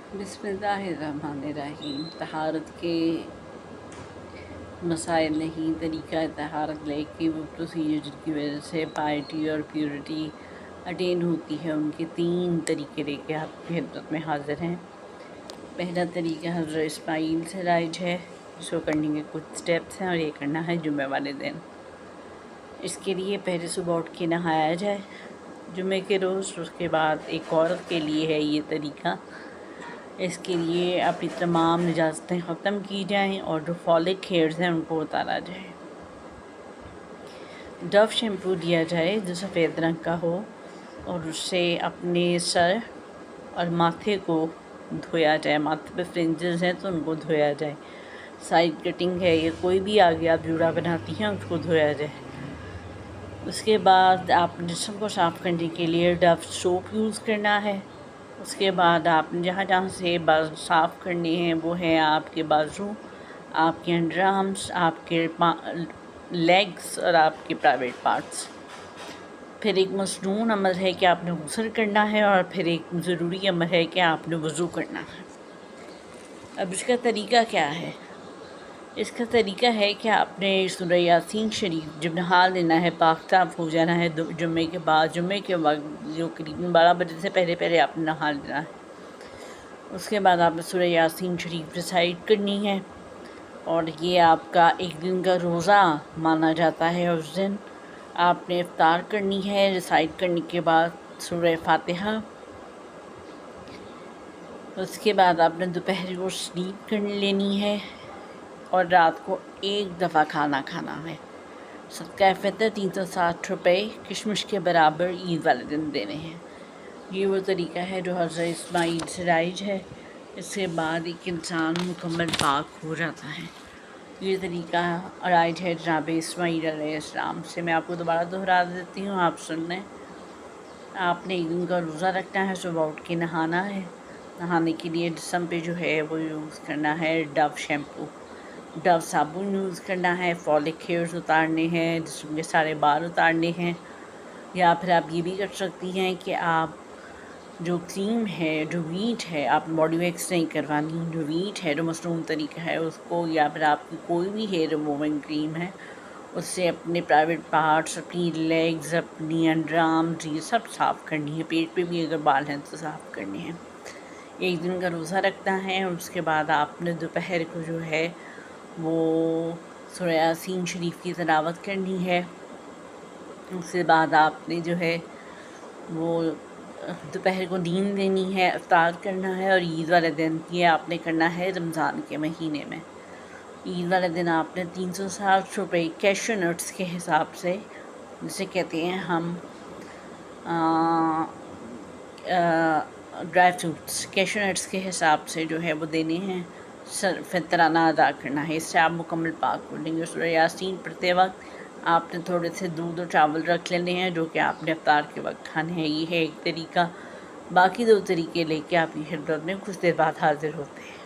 بسم اللہ الرحمن الرحیم۔ طہارت کے مسائل نہیں، طریقہ طہارت لے کے وہ پروسیجر جن کی وجہ سے پائٹی اور پیورٹی اٹین ہوتی ہے، ان کے 3 طریقے لے کے آپ کی خدمت میں حاضر ہیں۔ پہلا طریقہ حضرت اسماعیل سے رائج ہے، جس کو کرنے کے کچھ سٹیپس ہیں اور یہ کرنا ہے جمعہ والے دن۔ اس کے لیے پہلے صبح اٹھ کے نہایا جائے جمعے کے روز۔ اس کے بعد ایک عورت کے لیے ہے یہ طریقہ، اس کے لیے اپنی تمام نجاستیں ختم کی جائیں اور جو فالک ہیئرز ہیں ان کو اتارا جائے۔ ڈو شیمپو دیا جائے جو سفید رنگ کا ہو، اور اس سے اپنے سر اور ماتھے کو دھویا جائے۔ ماتھے پہ فرنجز ہیں تو ان کو دھویا جائے۔ سائڈ کٹنگ ہے یا کوئی بھی آگے آپ جوڑا بناتی ہیں اس کو دھویا جائے۔ اس کے بعد آپ جسم کو صاف کرنے کے لیے ڈو سوپ یوز کرنا ہے۔ اس کے بعد آپ جہاں جہاں سے بال صاف کرنے ہیں وہ ہیں آپ کے بازو، آپ کے انڈر آرمس، آپ کے لیگس اور آپ کے پرائیویٹ پارٹس۔ پھر ایک مسنون عمل ہے کہ آپ نے غسل کرنا ہے، اور پھر ایک ضروری عمل ہے کہ آپ نے وضو کرنا ہے۔ اب اس کا طریقہ کیا ہے؟ اس کا طریقہ ہے کہ آپ نے سورہ یاسین شریف جب نہا لینا ہے، پاک صاف ہو جانا ہے جمعے کے بعد، جمعے کے وقت جو قریب 12 بجے سے پہلے آپ نے نہا لینا ہے۔ اس کے بعد آپ نے سورہ یاسین شریف ریسائٹ کرنی ہے، اور یہ آپ کا ایک دن کا روزہ مانا جاتا ہے۔ اس دن آپ نے افطار کرنی ہے ریسائٹ کرنے کے بعد سورہ فاتحہ۔ اس کے بعد آپ نے دوپہر کو سلیپ کر لینی ہے، اور رات کو ایک دفعہ کھانا کھانا ہے۔ صدقہ فطر 360 روپے کشمش کے برابر عید والے دن دینے ہیں۔ یہ وہ طریقہ ہے جو حضرت اسماعیل سے رائج ہے۔ اس کے بعد ایک انسان مکمل پاک ہو جاتا ہے۔ یہ طریقہ رائج ہے جناب اسماعیل علیہ السلام سے۔ میں آپ کو دوبارہ دہرا دیتی ہوں، آپ سن لیں۔ آپ نے ایک دن کا روزہ رکھنا ہے، صبح اٹھ کے نہانا ہے۔ نہانے کے لیے جسم پہ جو ہے وہ یوز کرنا ہے ڈو شیمپو، ڈو صابن یوز کرنا ہے۔ فالک ہیئرز اتارنے ہیں، جسم کے سارے بال اتارنے ہیں۔ یا پھر آپ یہ بھی کر سکتی ہیں کہ آپ جو کریم ہے، جو ویٹ ہے، آپ باڈی ویکس نہیں کروانی، جو ویٹ ہے، جو مصنوعی طریقہ ہے اس کو، یا پھر آپ کی کوئی بھی ہیئر ریموونگ کریم ہے، اس سے اپنے پرائیویٹ پارٹس، اپنی لیگز، اپنی انڈر آرمز، یہ سب صاف کرنی ہے۔ پیٹ پہ بھی اگر بال ہیں تو صاف کرنے ہیں۔ ایک دن کا روزہ رکھنا ہے، اور اس کے بعد آپ نے دوپہر کو جو ہے وہ سورہ یاسین شریف کی تلاوت کرنی ہے۔ اس کے بعد آپ نے جو ہے وہ دوپہر کو نیند لینی ہے، افطار کرنا ہے، اور عید والے دن یہ آپ نے کرنا ہے رمضان کے مہینے میں۔ عید والے دن آپ نے 360 روپے کیشو نٹس کے حساب سے، جسے کہتے ہیں ہم ڈرائی فروٹس، کیشو نٹس کے حساب سے جو ہے وہ دینے ہیں، فطرانہ ادا کرنا ہے۔ اس سے آپ مکمل پاک ہو لیں گے۔ سورہ یاسین پڑھتے وقت آپ نے تھوڑے سے دودھ اور چاول رکھ لینے ہیں، جو کہ آپ نے افطار کے وقت کھانے ہیں۔ یہ ہے ایک طریقہ۔ باقی 2 طریقے لے کے آپ کی خدمت میں کچھ دیر بعد حاضر ہوتے ہیں۔